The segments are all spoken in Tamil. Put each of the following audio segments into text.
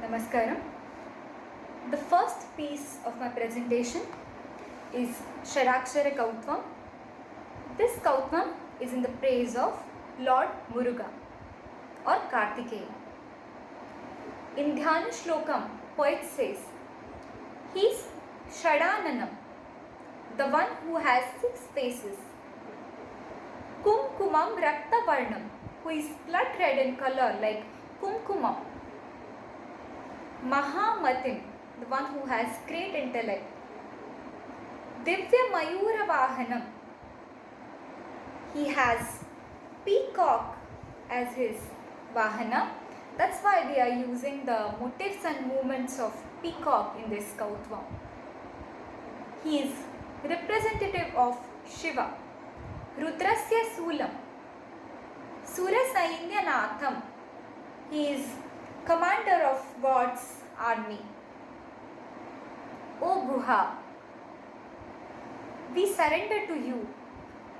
Namaskaram. The first piece of my presentation is Shadakshara Kautvam. This Kautvam is in the praise of Lord Muruga or Kartikeya. In Dhyana Shlokam, poet says, he is Shadananam, the one who has 6 faces. Kumkumam Raktavarnam, who is blood red in color like Kumkumam. Mahamatim, the one who has great intellect. Divya Mayura Vahanam, he has peacock as his Vahana. That's why we are using the motifs and movements of peacock in this Kautvam. He is representative of Shiva. Rudrasya Sulam, Sura Sainyanatham, he is commander of God's army. O Guha, we surrender to you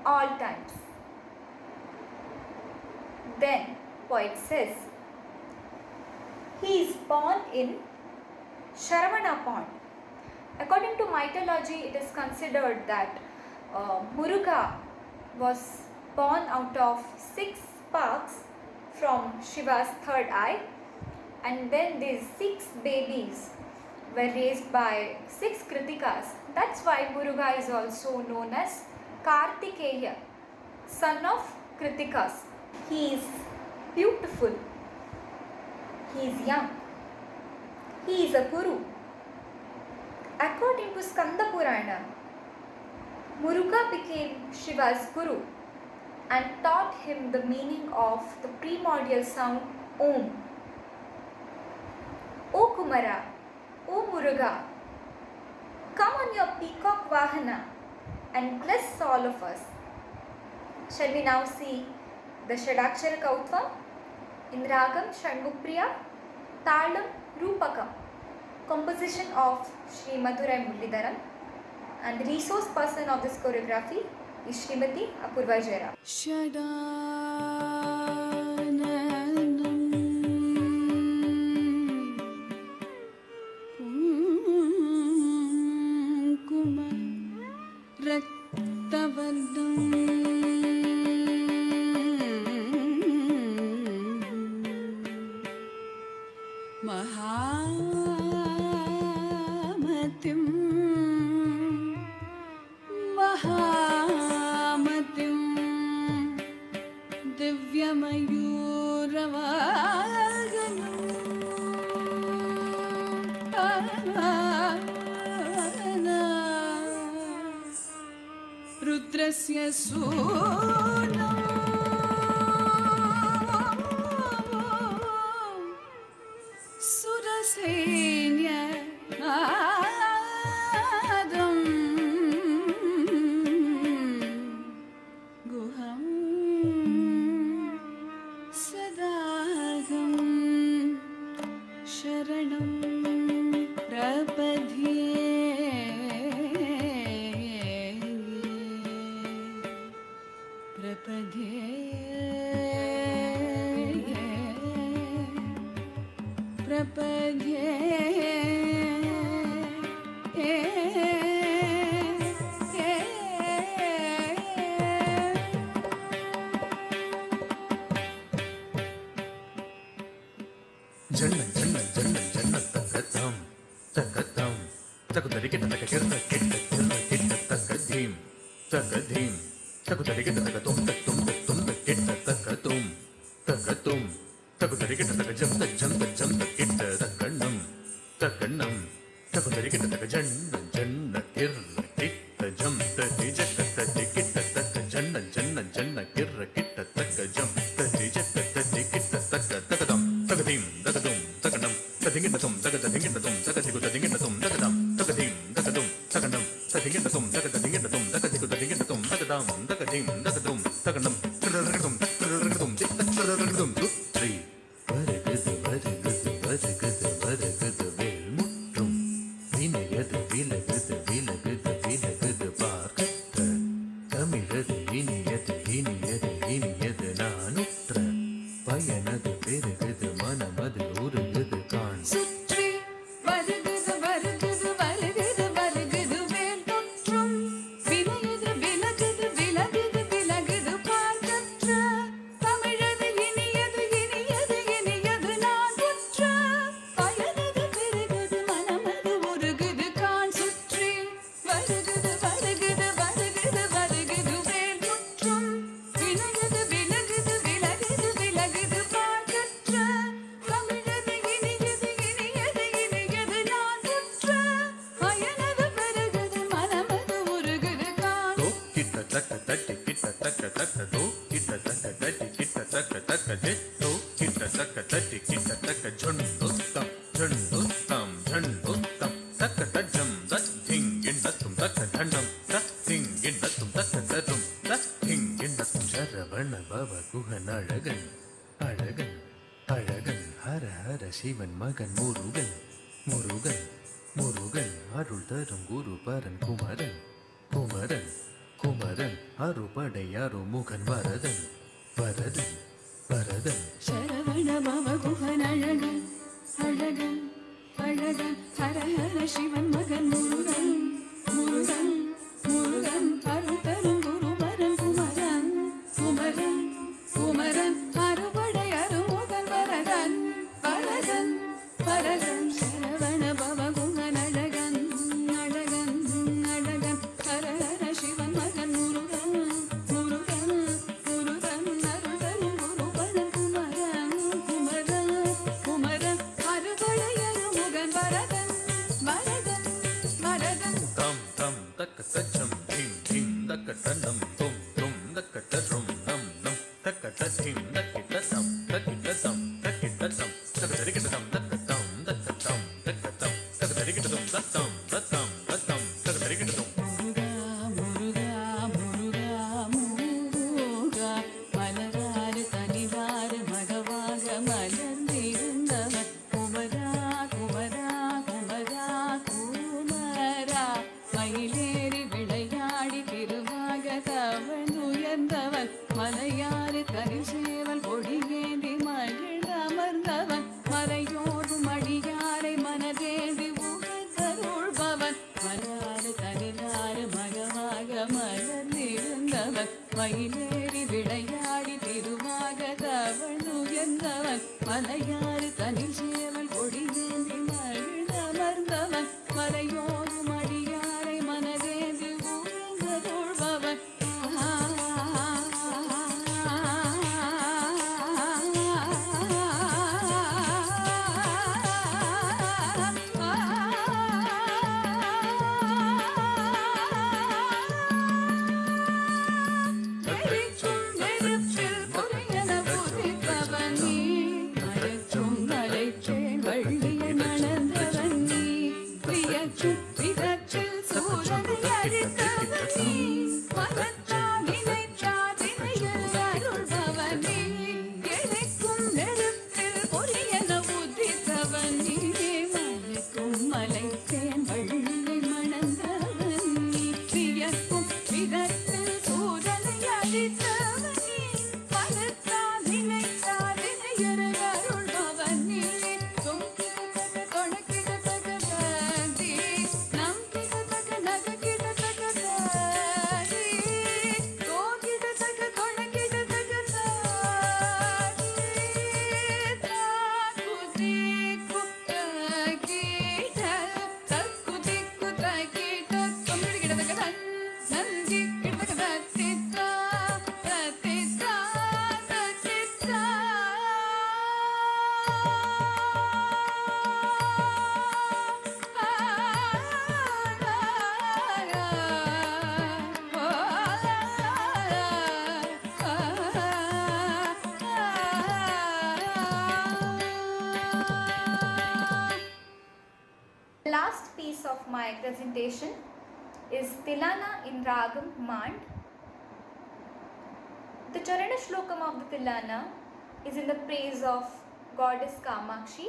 all times. Then poet says, he is born in Sharavana pond. According to mythology, it is considered that Muruga was born out of 6 sparks from Shiva's third eye, and then these 6 babies were raised by 6 Kritikas. That's why Muruga is also known as Kartikeya, son of Kritikas. He is beautiful, he is young, he is a Guru. According to Skanda Purana, Muruga became Shiva's Guru and taught him the meaning of the primordial sound Om. O Kumara, O Muruga, come on your peacock Vahana and bless all of us. Shall we now see the Shadakshara Kautvam in Ragam Shanmukhpriya, Talam Rupakam, composition of Sri Madurai Muralidharan, and the resource person of this choreography is Srimati Apurva Jairam. महामतिं दिव्यमयूरवाहनम् रुद्रस्य सूनम् सुरसैन्य பயனது பெருகுது மனமது உருகுது காண் तक तटी किट तक दो किट तक तटी किट तक जितो किट तक तटी किट तक झुंडुत्तम झुंडुत्तम झुंडुत्तम तक तजम तक धिंगिंडतुम तक धंडम तक धिंगिंडतुम तक तरुम तक धिंगिंडतुम शरवण भव गुहन अழகன் அழகன் அழகன் ஹர ஹர சிவன் மகன் முருகன் முருகன் முருகன் அருள் தரும் குரு பரன் குமரன் குமரன் குமரன் அருபடை அருமுகன் வரதன் வரதன் வரதன் சரவண பவ குஹன் அழகன் அழகன் அழகன் ஹர ஹர சிவன் மகன் முருகன் முருகன் முருகன் அருள் தரும் குருபரன் குமரன் குமரன் குமரன் அறுபடை அறுமுகன் வரதன் வரதன் வரதன் சரவண பவ குஹன் அழகன் அழகன் அழகன் ஹர ஹர சிவன் மகன் முருகன் முருகன் முருகன் அருள் தரும் குருபரன் குமரன் குமரன் குமரன் அறுபடை அறுமுகன் வரதன் வரதன் வரதன் தம் தம் தக்க தச்சம் திம் திம் தக்க தன்னம் தும் தும் தக்க தரும் நம் நம் தக்க தத்திம் தக்கிட்ட தம் தக்கிட்ட தம் தக்கிட்ட தம் தக்க தரிக்கிட்ட தம் தக்க தம் தக்க தம் தக்க தம் தக்க தரிக்கிட்ட தம் தத்தம் தத்தம் தத்தம் தக்க தரிக்கிட்ட தம் முருகா முருகா முருகா முருகா மலராறு தனிவாறு மகவாக மலர்ந்திருந்தவன் குமரா குமரா குமரா குமரா மயிலேறி விளையாடி திருவாக தவன் உயர்ந்தவன் மலையாறு கரிசேவல் கொடியேந்தி மகிழ் அமர்ந்தவன் மறையோடும் அடியாரை மனதேந்தி உகந்தருள்பவன் மலராறு தனிலாறு மகவாக மலர்ந்திருந்தவன் மயிலேறி விளையாடி திருவாக தவன் உயர்ந்தவன் மலையாறு தனில் சேவல் கொடியேந்தி மகிழ் அமர்ந்தவன் மறையோடும் அடியாரை மனதேந்தி உகந்தருள்பவன் எரிக்கும் நெருப்பில் பொறியன புதித்தவன் நீ மறைக்கும் மலைச்சேன் வள்ளியை மணந்தவன் நீ பிரியக்கும் விதத்தில் சூரனை அழித்தவன் நீ மனத்தால் நினைத்தால் திணையில் அருள்பவன் நீ எரிக்கும் நெருப்பில் பொறியன புதித்தவன் நீ மறைக்கும் மலைச்சேன் வள்ளியை மணந்தவன் நீ பிரியக்கும் விதத்தில் சூரனை அழித்தவன் நீ மனத்தால் நினைத்தால் திணையில் அருள்பவன் நீ தொங்கிடத்தக்க தொணக்கிடத்தக்க தாண்டி நம்பிடத்தக்க நகக்கிடத்தக்க தாண்டி தோங்கிடத்தக்க தொணக்கிடத்தக்க தாண்டி தாக்குதி குத்தாக்கிட தக்குதி குத்தாக்கிட தொங்கிடத்தக்க தன் Nandi கிடத்தக்க தத்தித்தா தத்தித்தா தத்தித்தா The last piece of my presentation is Tilana in Ragam Mand. The Charana Shlokam of the Tilana is in the praise of goddess Kamakshi,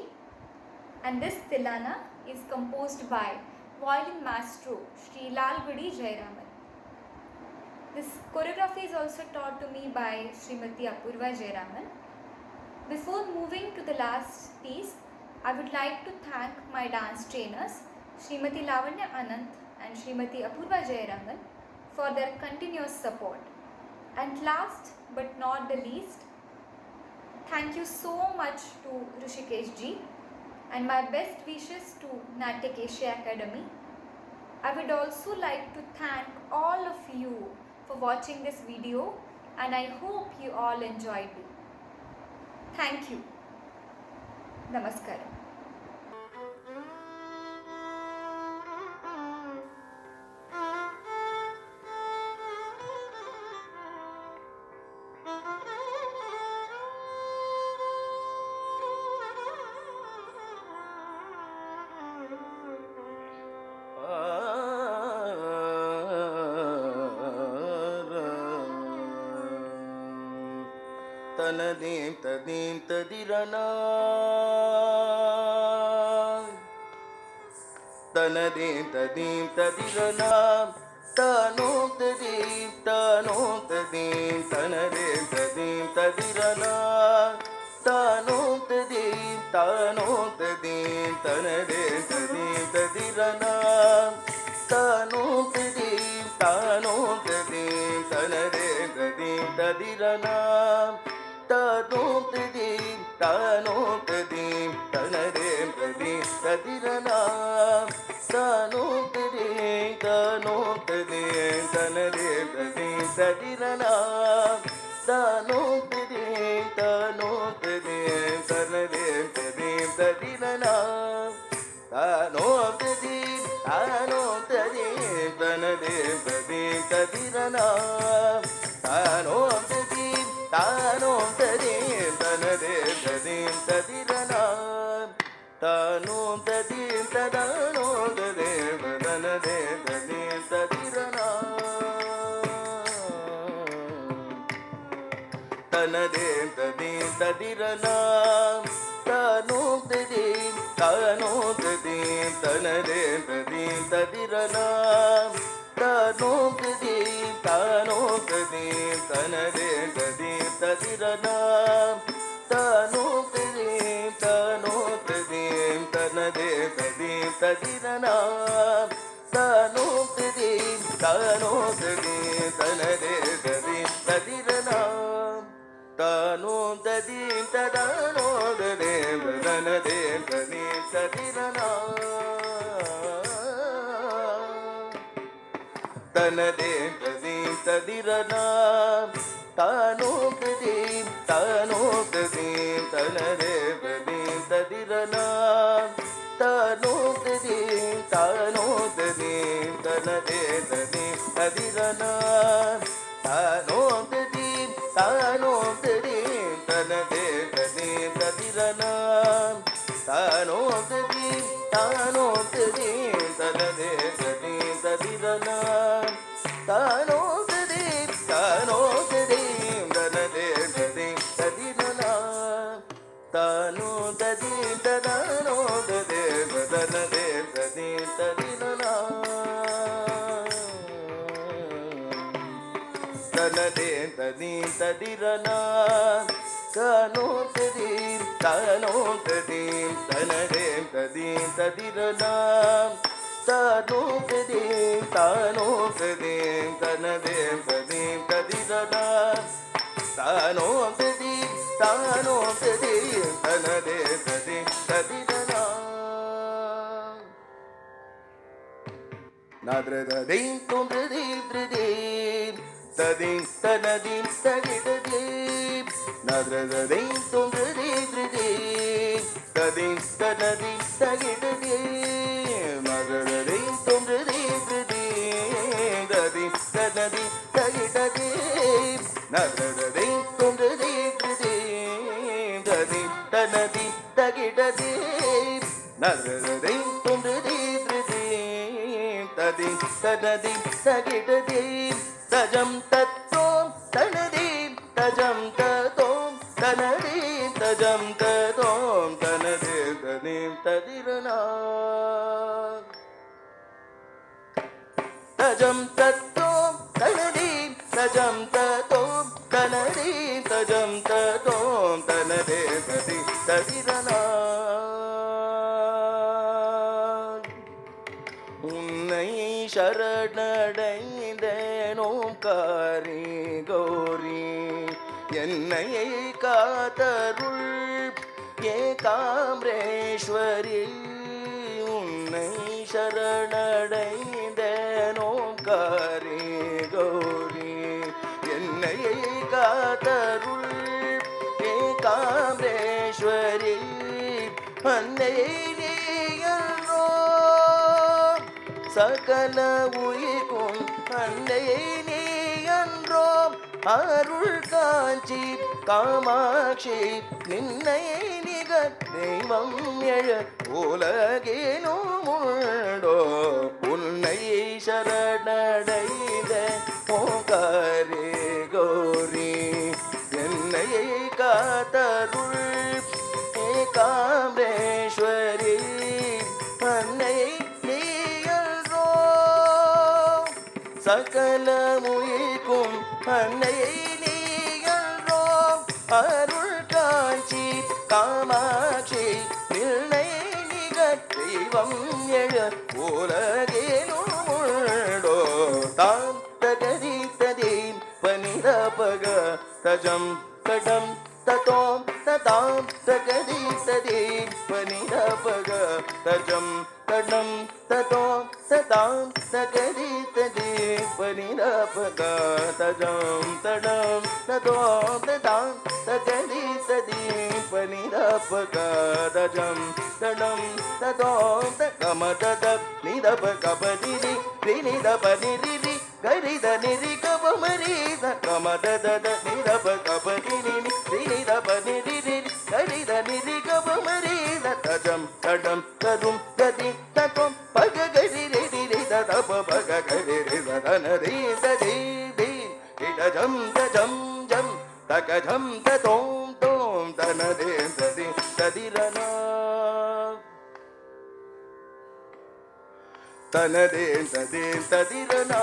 and this Tilana is composed by violin maestro Sri Lalgudi Jayaraman. This choreography is also taught to me by Srimati Apurva Jayaraman. Before moving to the last piece, I would like to thank my dance trainers Srimati Lavanya Anant and Srimati Apurva Jayaraman for their continuous support. And last but not the least, thank you so much to Rishikesh ji and my best wishes to Natak Asia Academy. I would also like to thank all of you for watching this video, and I hope you all enjoyed it. Thank you. Namaskaram. தனதீம் ததீம் ததிரனா தனதீம் ததீம் ததிரனா தானோம் ததீம் தனதீம் ததீம் ததிரனா தானோம் ததீம் தனதீம் ததீம் ததிரனா தானோம் ததீம் தனதீம் ததீம் ததிரனா தானோம் ததீம் தனதீம் ததீம் ததிரனா தானோம் ததீம் தனதீம் ததீம் ததிரனா தானோம் ததீம் தனதீம் ததீம் ததிரனா தானோம் ததீம் தனதீம் ததீம் ததிரனா தானோம் ததீம் தனதீம் ததீம் ததிரனா தானோம் ததீம் தனதீம் ததீம் ததிரனா தனதீம் ததீம் ததிரனா தானோம் ததீம் தனதீம் ததீம் ததிரனா தானோம் ததீம் தனதீம் ததீம் ததிரனா தானோம் ததீம் தனதீம் ததீம் ததிரனா தானோம் ததீம் தனதீம் ததீம் ததிரனா தானோம் ததீம் தனதீம் ததீம் ததிரனா தனதீம் ததீம் ததிரனா தானோம் ததீம் தனதீம் ததீம் ததிரனா தானோம் ததீம் தனதீம் ததீம் ததிரனா தானோம் ததீம் தனதீம் ததீம் ததிரனா தானோம் ததீம் தனதீம் ததீம் ததிரனா தானோம் ததீம் தனதீம் ததீம் ததிரனா தானோம் ததீம் தனதீம் ததீம் ததிரனா தனதீம் ததீம் ததிரனா தானோம் ததீம் தனதீம் ததீம் ததிரனா தானோம் ததீம் தனதீம் ததீம் ததிரனா தானோம் ததீம் தனதீம் ததீம் ததிரனா நாத்ரதீம் தும்ரதீம் த்ரிதீம் ததீம் தனதீம் தகிடதீம் நாத்ரதீம் தும்ரதீம் த்ரிதீம் ததீம் தனதீம் தகிடதீம் நாத்ரதீம் தும்ரதீம் த்ரிதீம் ததீம் தனதீம் தகிடதீம் நாத்ரதீம் தும்ரதீம் த்ரிதீம் ததீம் தனதீம் தகிடதீம் நாத்ரதீம் தும்ரதீம் த்ரிதீம் ததீம் தனதீம் தகிடதீம் தஜம் தத்தோம் தனதீம் தஜம் தத்தோம் தனதீம் தஜம் தத்தோம் தனதீம் ததீம் ததிரனா தஜம் தத்தோம் தனதீம் தஜம் தத்தோம் தனதீம் தஜம் தத்தோம் தனதீம் ததீம் ததிரனா உன்னை சரணடைந்தேனோம் காரி கௌரி என்னை காத்தருள் ஏகாம்பரேஸ்வரி உன்னை சரணடைந்தேனோம் காரி கௌரி என்னை காத்தருள் ஏகாம்பரேஸ்வரி அன்னை நீயன்றோ சகல உயிர்க்கும் அன்னை நீயன்றோ அருள் காஞ்சி காமாட்சி நின்னை நிகர் தெய்வம் எழ உலகினும் உண்டோ உன்னை சரணடைந்த ஓகாரே கௌரி என்னை சகலமுயிர்க்கும் அன்னையை நீ என்றோம் அருள் காஞ்சி காமாட்சி நின்னை நிகர் தெய்வம் எழ உலகிலும் உண்டோ தாம் தகதி ததீம் பனிரபக தஜம் தடம் ததோம் ததாம் தகதி ததீம் பனிரபக தஜம் தடம் ததோம் ததாம் தகதி ததீம் பனிரபக தஜம் தடம் ததோம் ததாம் தகதி ததீம் பனிரபக தஜம் தடம் ததோம் தகமதத நிதப கபதிரி ரினிதப நிரிரி கரித நிரி கபமரித கமதத நிதப கபதிரி ரினிதப நிரிரி கரித நிரி கபமரித தஜம் தடம் தரும் ததி தகம் பக கரி ரிரி ததப பக கரி ரிதனரி ததி தி இடஜம் தஜம் ஜம் தகஜம் ததோம் தோம் தனதே ததி ததிரனா தனதே ததே ததிரனா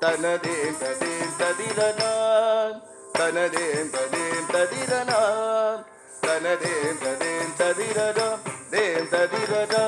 தனதே ததே ததிரனா தனதே ததே ததிரனா தனதே ததே ததிரனா தே ததிரனா